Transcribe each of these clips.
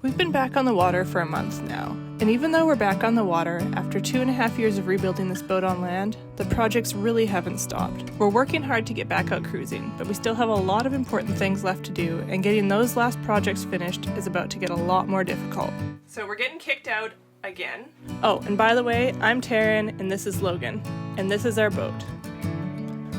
We've been back on the water for a month now, and even though we're back on the water, after 2.5 years of rebuilding this boat on land, the projects really haven't stopped. We're working hard to get back out cruising, but we still have a lot of important things left to do, and getting those last projects finished is about to get a lot more difficult. So we're getting kicked out again. Oh, and by the way, I'm Taryn, and this is Logan, and this is our boat.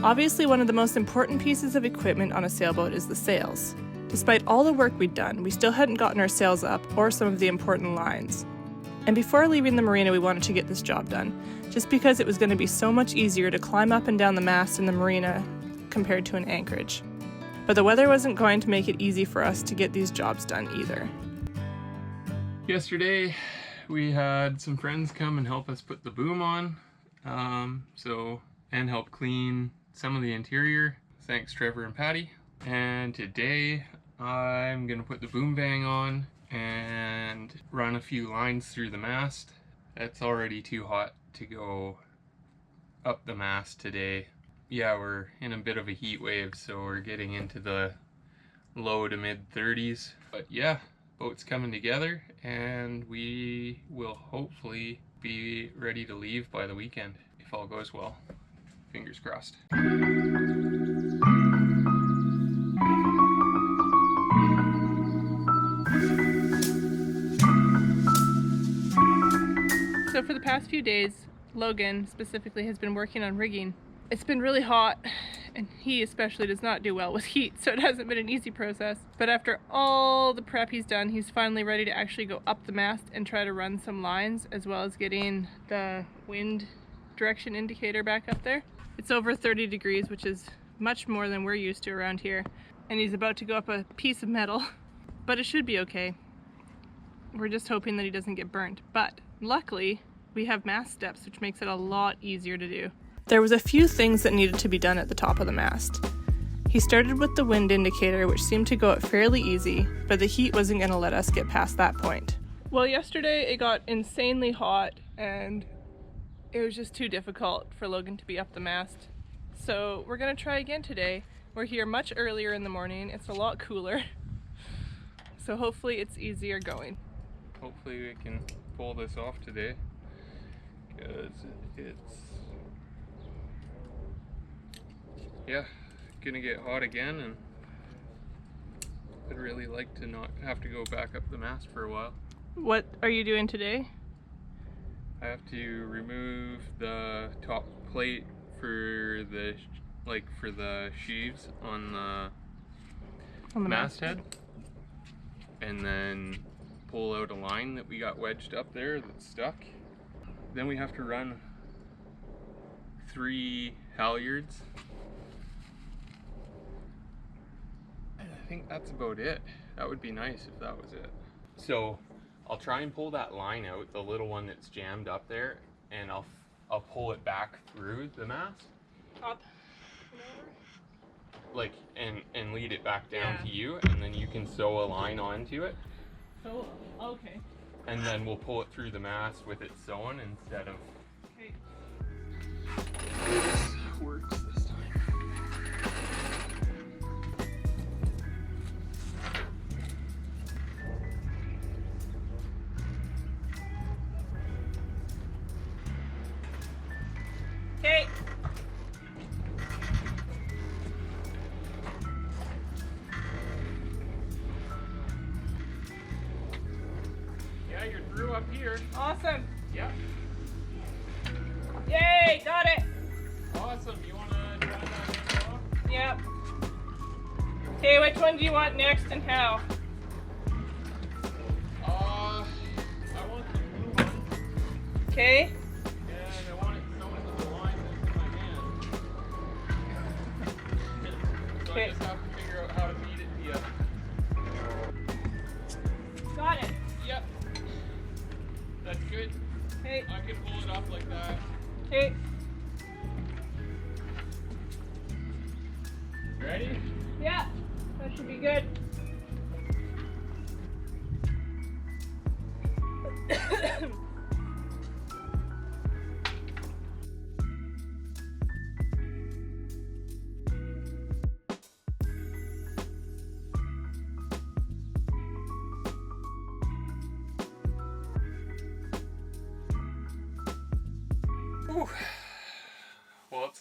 Obviously, one of the most important pieces of equipment on a sailboat is the sails. Despite all the work we'd done, we still hadn't gotten our sails up or some of the important lines. And before leaving the marina, we wanted to get this job done, just because it was going to be so much easier to climb up and down the mast in the marina compared to an anchorage. But the weather wasn't going to make it easy for us to get these jobs done either. Yesterday, we had some friends come and help us put the boom on, and help clean some of the interior. Thanks, Trevor and Patty. And today, I'm gonna put the boom bang on and run a few lines through the mast. It's already too hot to go up the mast today. Yeah, we're in a bit of a heat wave, so we're getting into the low to mid 30s. But yeah, boat's coming together and we will hopefully be ready to leave by the weekend if all goes well. Fingers crossed. So for the past few days, Logan specifically has been working on rigging. It's been really hot, and he especially does not do well with heat, so it hasn't been an easy process. But after all the prep he's done, he's finally ready to actually go up the mast and try to run some lines, as well as getting the wind direction indicator back up there. It's over 30 degrees, which is much more than we're used to around here. And he's about to go up a piece of metal, but it should be okay. We're just hoping that he doesn't get burnt. But luckily, we have mast steps, which makes it a lot easier to do. There was a few things that needed to be done at the top of the mast. He started with the wind indicator, which seemed to go up fairly easy, but the heat wasn't going to let us get past that point. Well, yesterday it got insanely hot, and it was just too difficult for Logan to be up the mast. So we're going to try again today. We're here much earlier in the morning. It's a lot cooler. So hopefully it's easier going. Hopefully we can pull this off today, because it's gonna get hot again, and I'd really like to not have to go back up the mast for a while. What are you doing today? I have to remove the top plate for the sheaves on the masthead, and then pull out a line that we got wedged up there that's stuck. Then we have to run 3 halyards. And I think that's about it. That would be nice if that was it. So I'll try and pull that line out, the little one that's jammed up there, and I'll pull it back through the mast. Up and over? And lead it back down to you, and then you can sew a line onto it. Oh, okay. And then we'll pull it through the mast with it sewn instead of... Okay. This works this time. Okay. You're through up here. Awesome. Yep. Yay, got it. Awesome. You want to try that off? Yep. Okay, which one do you want next and how? I want the blue one. Okay. And I want it sewn with the line that's in my hand. So Okay. I just have to figure out how to feed it to you. Got it. Yep. That's good. Okay. I can pull it up like that. Okay. Ready? Yeah, that should be good.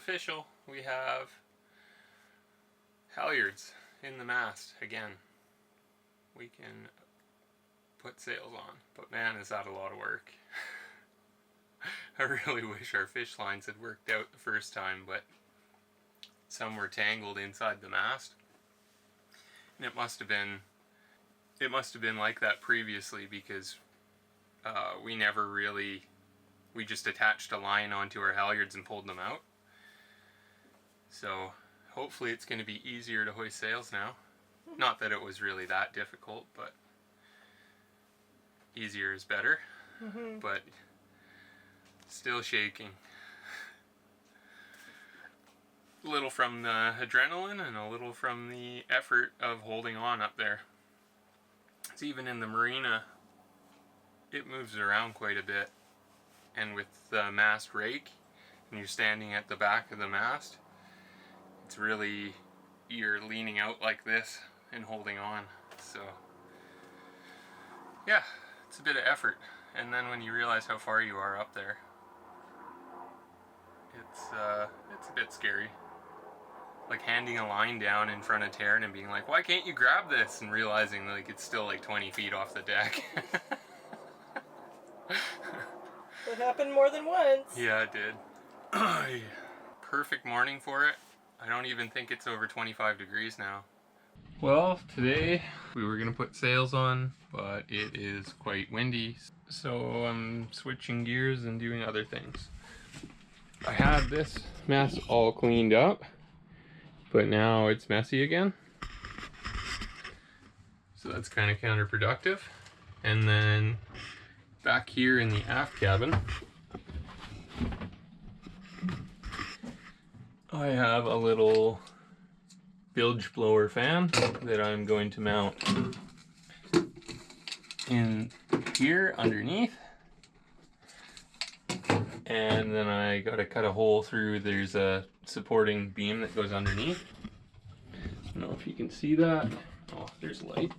official. We have halyards in the mast again. We can put sails on, but man, is that a lot of work. I really wish our fish lines had worked out the first time, but some were tangled inside the mast, and it must have been like that previously, because we just attached a line onto our halyards and pulled them out. So hopefully it's going to be easier to hoist sails now. Not that it was really that difficult, but easier is better. But still shaking. A little from the adrenaline and a little from the effort of holding on up there. It's even in the marina, it moves around quite a bit. And with the mast rake, and you're standing at the back of the mast, it's really, you're leaning out like this and holding on. So yeah, it's a bit of effort. And then when you realize how far you are up there, it's a bit scary. Like handing a line down in front of Taryn and being like, why can't you grab this? And realizing like it's still like 20 feet off the deck. It happened more than once. Yeah, it did. Perfect morning for it. I don't even think it's over 25 degrees now. Well, today we were gonna put sails on, but it is quite windy, so I'm switching gears and doing other things. I had this mess all cleaned up, but now it's messy again. So that's kind of counterproductive. And then back here in the aft cabin, I have a little bilge blower fan that I'm going to mount in here underneath. And then I gotta cut a hole through, there's a supporting beam that goes underneath. I don't know if you can see that. Oh, there's light.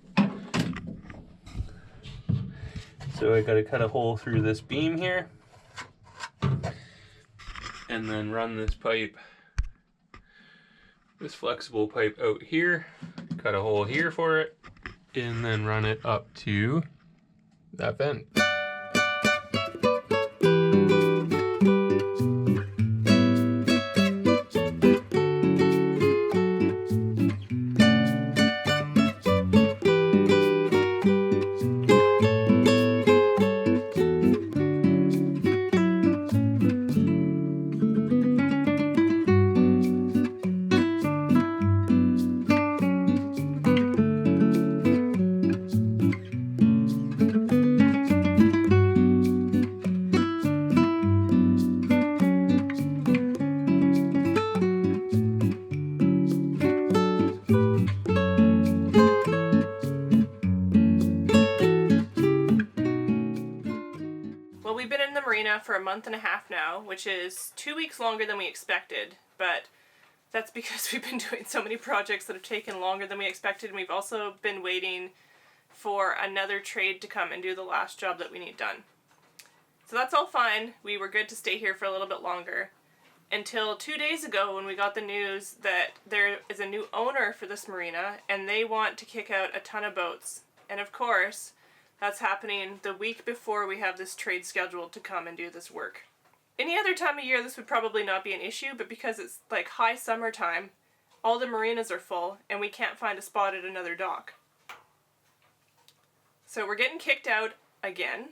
So I gotta cut a hole through this beam here, and then run this pipe, this flexible pipe out here, cut a hole here for it, and then run it up to that vent. Well, we've been in the marina for a month and a half now, which is 2 weeks longer than we expected, but that's because we've been doing so many projects that have taken longer than we expected, and we've also been waiting for another trade to come and do the last job that we need done. So that's all fine. We were good to stay here for a little bit longer, until 2 days ago when we got the news that there is a new owner for this marina, and they want to kick out a ton of boats. And of course, that's happening the week before we have this trade scheduled to come and do this work. Any other time of year this would probably not be an issue, but because it's like high summertime, all the marinas are full and we can't find a spot at another dock. So we're getting kicked out again,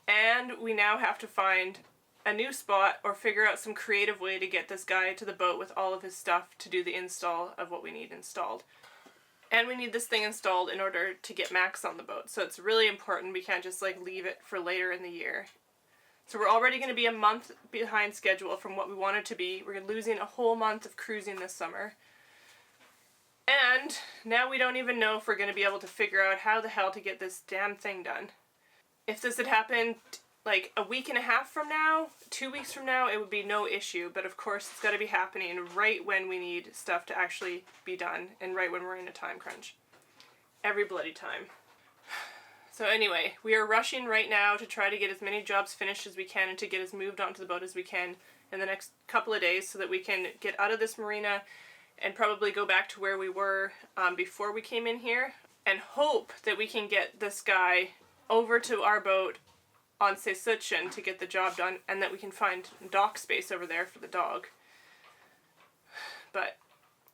and we now have to find a new spot or figure out some creative way to get this guy to the boat with all of his stuff to do the install of what we need installed. And we need this thing installed in order to get Max on the boat. So it's really important. We can't just like leave it for later in the year. So we're already going to be a month behind schedule from what we wanted to be. We're losing a whole month of cruising this summer. And now we don't even know if we're going to be able to figure out how the hell to get this damn thing done. If this had happened like a week and a half from now, 2 weeks from now, it would be no issue. But of course, it's got to be happening right when we need stuff to actually be done and right when we're in a time crunch. Every bloody time. So anyway, we are rushing right now to try to get as many jobs finished as we can and to get as moved onto the boat as we can in the next couple of days so that we can get out of this marina and probably go back to where we were before we came in here, and hope that we can get this guy over to our boat on Seilboat to get the job done, and that we can find dock space over there for the dog. But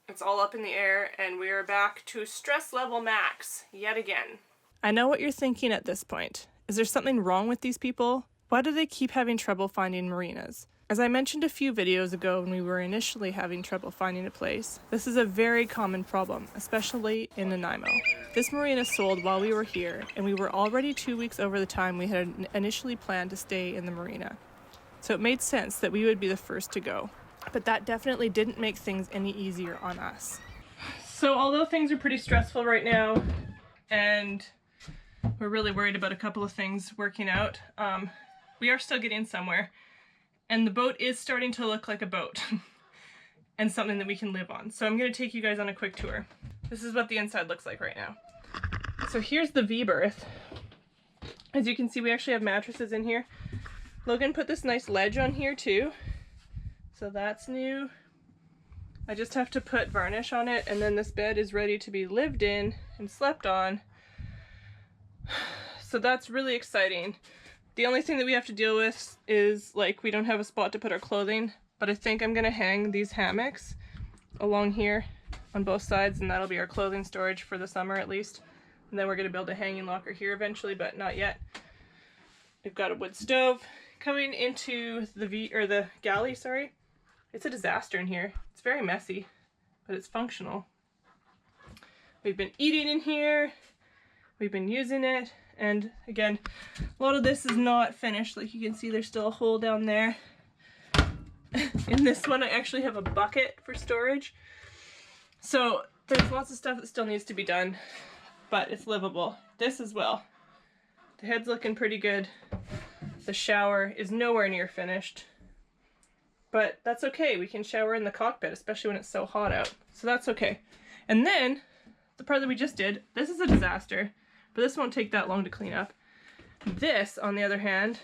it's all up in the air, and we are back to stress level max yet again. I know what you're thinking at this point. Is there something wrong with these people? Why do they keep having trouble finding marinas? As I mentioned a few videos ago when we were initially having trouble finding a place, this is a very common problem, especially in Nanaimo. This marina sold while we were here, and we were already 2 weeks over the time we had initially planned to stay in the marina. So it made sense that we would be the first to go. But that definitely didn't make things any easier on us. So although things are pretty stressful right now, and we're really worried about a couple of things working out, we are still getting somewhere. And the boat is starting to look like a boat and something that we can live on. So I'm going to take you guys on a quick tour. This is what the inside looks like right now. So here's the V-berth. As you can see, we actually have mattresses in here. Logan put this nice ledge on here too. So that's new. I just have to put varnish on it, and then this bed is ready to be lived in and slept on. So that's really exciting. The only thing that we have to deal with is, like, we don't have a spot to put our clothing, but I think I'm gonna hang these hammocks along here on both sides, and that'll be our clothing storage for the summer at least. And then we're gonna build a hanging locker here eventually, but not yet. We've got a wood stove coming into the galley, sorry. It's a disaster in here. It's very messy, but it's functional. We've been eating in here. We've been using it. And again, a lot of this is not finished. Like you can see, there's still a hole down there. In this one, I actually have a bucket for storage. So there's lots of stuff that still needs to be done, but it's livable. This as well. The head's looking pretty good. The shower is nowhere near finished, but that's okay. We can shower in the cockpit, especially when it's so hot out. So that's okay. And then the part that we just did, this is a disaster. But this won't take that long to clean up. This, on the other hand,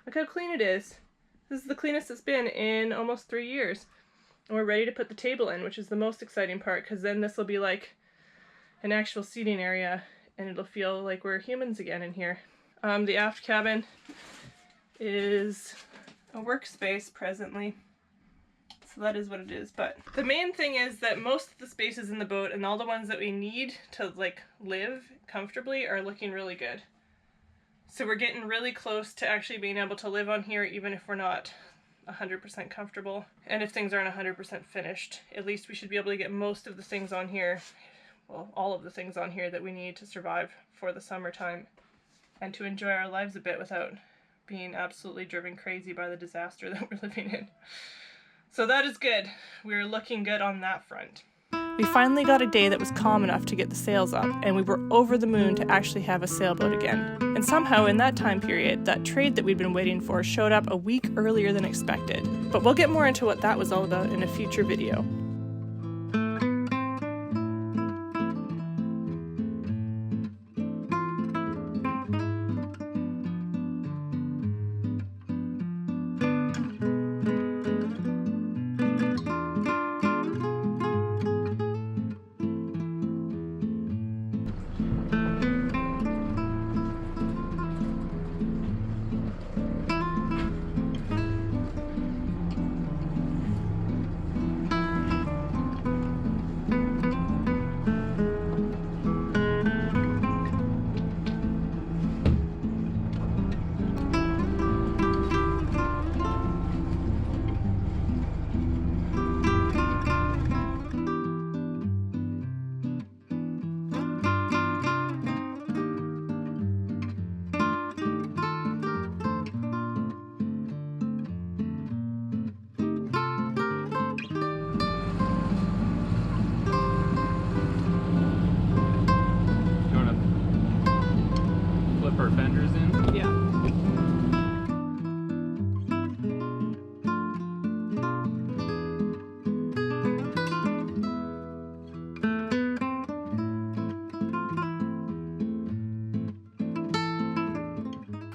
look how clean it is. This is the cleanest it's been in almost 3 years. And we're ready to put the table in, which is the most exciting part, because then this will be like an actual seating area, and it'll feel like we're humans again in here. The aft cabin is a workspace presently. So that is what it is. But the main thing is that most of the spaces in the boat and all the ones that we need to like live comfortably are looking really good. So we're getting really close to actually being able to live on here, even if we're not 100% comfortable. And if things aren't 100% finished, at least we should be able to get most of the things on here, well, all of the things on here that we need to survive for the summertime and to enjoy our lives a bit without being absolutely driven crazy by the disaster that we're living in. So that is good. We're looking good on that front. We finally got a day that was calm enough to get the sails up, and we were over the moon to actually have a sailboat again. And somehow in that time period, that trade that we'd been waiting for showed up a week earlier than expected. But we'll get more into what that was all about in a future video. Our fenders in? Yeah.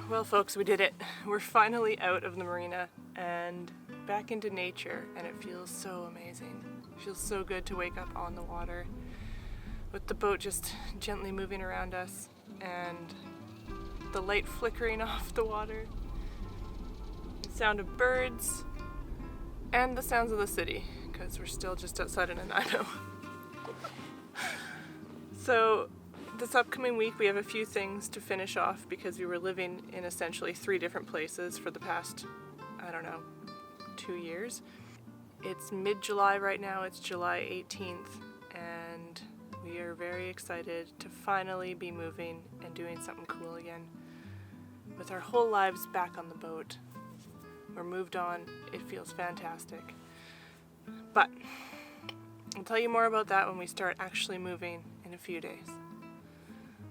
Well, folks, we did it. We're finally out of the marina. and back into nature, and it feels so amazing. It feels so good to wake up on the water with the boat just gently moving around us and the light flickering off the water, the sound of birds, and the sounds of the city, because we're still just outside of Nanaimo. So this upcoming week we have a few things to finish off because we were living in essentially 3 different places for the past, 2 years. It's mid-July right now, it's July 18th, and we are very excited to finally be moving and doing something cool again. With our whole lives back on the boat, we're moved on, it feels fantastic. But I'll tell you more about that when we start actually moving in a few days.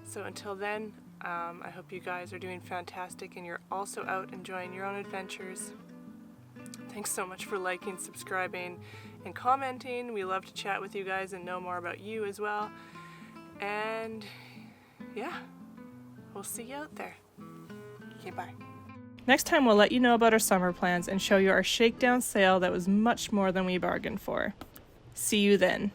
So until then, I hope you guys are doing fantastic and you're also out enjoying your own adventures. Thanks so much for liking, subscribing, and commenting. We love to chat with you guys and know more about you as well. And yeah, we'll see you out there. Okay, bye. Next time we'll let you know about our summer plans and show you our shakedown sail that was much more than we bargained for. See you then.